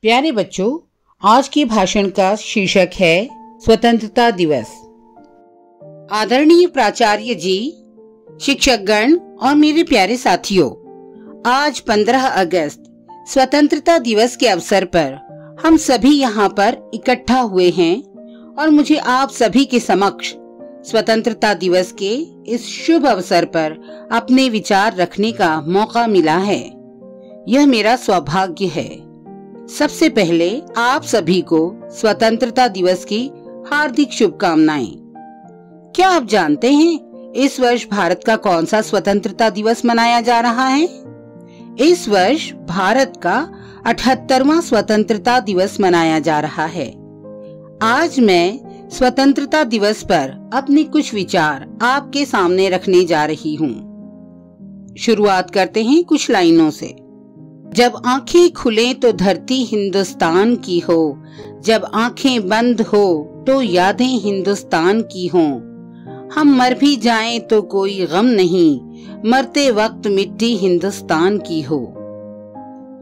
प्यारे बच्चों, आज के भाषण का शीर्षक है स्वतंत्रता दिवस। आदरणीय प्राचार्य जी, शिक्षकगण और मेरे प्यारे साथियों, आज 15 अगस्त स्वतंत्रता दिवस के अवसर पर हम सभी यहाँ पर इकट्ठा हुए हैं और मुझे आप सभी के समक्ष स्वतंत्रता दिवस के इस शुभ अवसर पर अपने विचार रखने का मौका मिला है। यह मेरा सौभाग्य है। सबसे पहले आप सभी को स्वतंत्रता दिवस की हार्दिक शुभकामनाएं। क्या आप जानते हैं इस वर्ष भारत का कौन सा स्वतंत्रता दिवस मनाया जा रहा है? इस वर्ष भारत का 78वां स्वतंत्रता दिवस मनाया जा रहा है। आज मैं स्वतंत्रता दिवस पर अपने कुछ विचार आपके सामने रखने जा रही हूँ। शुरुआत करते हैं कुछ लाइनों से। जब आंखें खुले तो धरती हिंदुस्तान की हो, जब आंखें बंद हो तो यादें हिंदुस्तान की हों। हम मर भी जाएं तो कोई गम नहीं, मरते वक्त मिट्टी हिंदुस्तान की हो।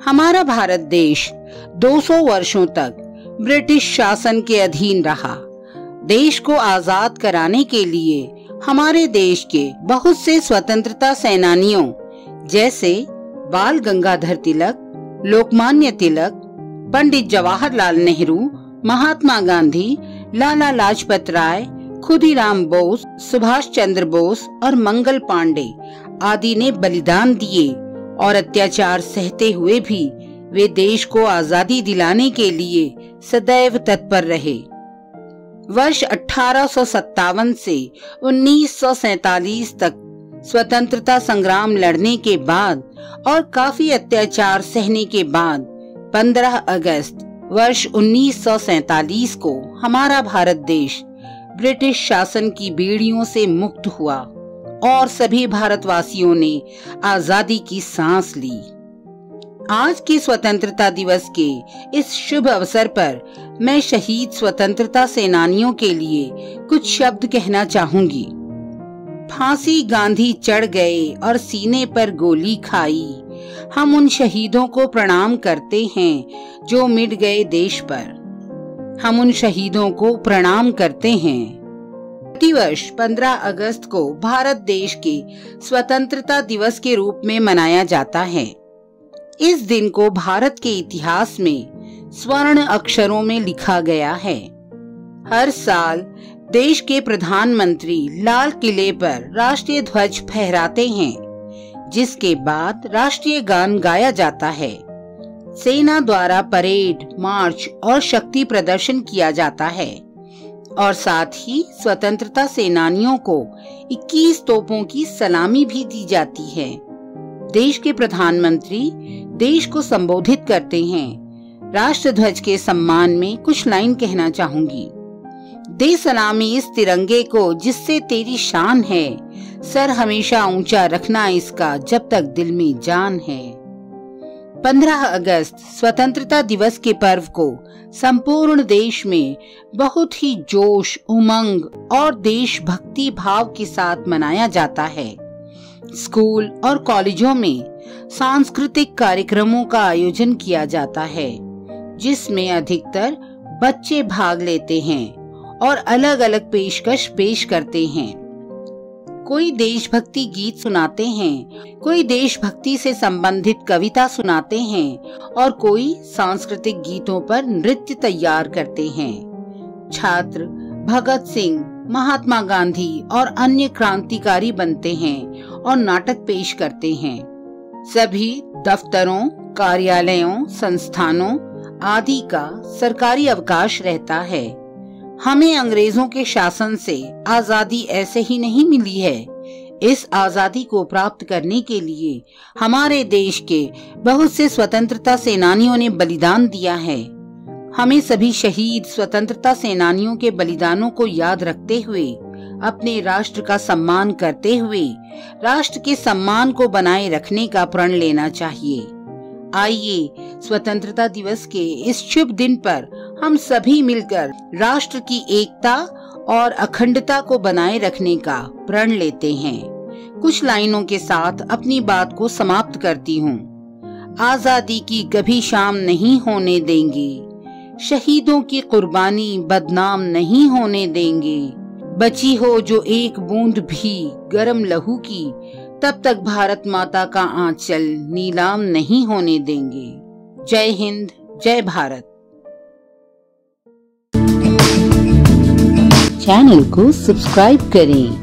हमारा भारत देश 200 वर्षों तक ब्रिटिश शासन के अधीन रहा। देश को आजाद कराने के लिए हमारे देश के बहुत से स्वतंत्रता सेनानियों जैसे बाल गंगाधर तिलक, लोकमान्य तिलक, पंडित जवाहरलाल नेहरू, महात्मा गांधी, लाला लाजपत राय, खुदीराम बोस, सुभाष चंद्र बोस और मंगल पांडे आदि ने बलिदान दिए और अत्याचार सहते हुए भी वे देश को आजादी दिलाने के लिए सदैव तत्पर रहे। वर्ष 1857 से 1947 तक स्वतंत्रता संग्राम लड़ने के बाद और काफी अत्याचार सहने के बाद 15 अगस्त वर्ष 1947 को हमारा भारत देश ब्रिटिश शासन की बेड़ियों से मुक्त हुआ और सभी भारतवासियों ने आजादी की सांस ली। आज के स्वतंत्रता दिवस के इस शुभ अवसर पर मैं शहीद स्वतंत्रता सेनानियों के लिए कुछ शब्द कहना चाहूंगी। फांसी गांधी चढ़ गए और सीने पर गोली खाई, हम उन शहीदों को प्रणाम करते हैं जो मिट गए देश पर। हम उन शहीदों को प्रणाम करते हैं। प्रतिवर्ष 15 अगस्त को भारत देश के स्वतंत्रता दिवस के रूप में मनाया जाता है। इस दिन को भारत के इतिहास में स्वर्ण अक्षरों में लिखा गया है। हर साल देश के प्रधानमंत्री लाल किले पर राष्ट्रीय ध्वज फहराते हैं, जिसके बाद राष्ट्रीय गान गाया जाता है। सेना द्वारा परेड, मार्च और शक्ति प्रदर्शन किया जाता है और साथ ही स्वतंत्रता सेनानियों को 21 तोपों की सलामी भी दी जाती है। देश के प्रधानमंत्री देश को संबोधित करते हैं। राष्ट्र ध्वज के सम्मान में कुछ लाइन कहना चाहूंगी। दे सलामी इस तिरंगे को जिससे तेरी शान है, सर हमेशा ऊंचा रखना इसका जब तक दिल में जान है। 15 अगस्त स्वतंत्रता दिवस के पर्व को संपूर्ण देश में बहुत ही जोश, उमंग और देशभक्ति भाव के साथ मनाया जाता है। स्कूल और कॉलेजों में सांस्कृतिक कार्यक्रमों का आयोजन किया जाता है, जिसमें अधिकतर बच्चे भाग लेते हैं और अलग अलग पेशकश पेश करते हैं। कोई देशभक्ति गीत सुनाते हैं, कोई देशभक्ति से संबंधित कविता सुनाते हैं और कोई सांस्कृतिक गीतों पर नृत्य तैयार करते हैं। छात्र भगत सिंह, महात्मा गांधी और अन्य क्रांतिकारी बनते हैं और नाटक पेश करते हैं। सभी दफ्तरों, कार्यालयों, संस्थानों आदि का सरकारी अवकाश रहता है। हमें अंग्रेजों के शासन से आजादी ऐसे ही नहीं मिली है। इस आजादी को प्राप्त करने के लिए हमारे देश के बहुत से स्वतंत्रता सेनानियों ने बलिदान दिया है। हमें सभी शहीद स्वतंत्रता सेनानियों के बलिदानों को याद रखते हुए, अपने राष्ट्र का सम्मान करते हुए, राष्ट्र के सम्मान को बनाए रखने का प्रण लेना चाहिए। आइए स्वतंत्रता दिवस के इस शुभ दिन पर हम सभी मिलकर राष्ट्र की एकता और अखंडता को बनाए रखने का प्रण लेते हैं। कुछ लाइनों के साथ अपनी बात को समाप्त करती हूँ। आजादी की कभी शाम नहीं होने देंगे, शहीदों की कुर्बानी बदनाम नहीं होने देंगे। बची हो जो एक बूंद भी गरम लहू की, तब तक भारत माता का आंचल नीलाम नहीं होने देंगे। जय हिंद, जय भारत। चैनल को सब्सक्राइब करें।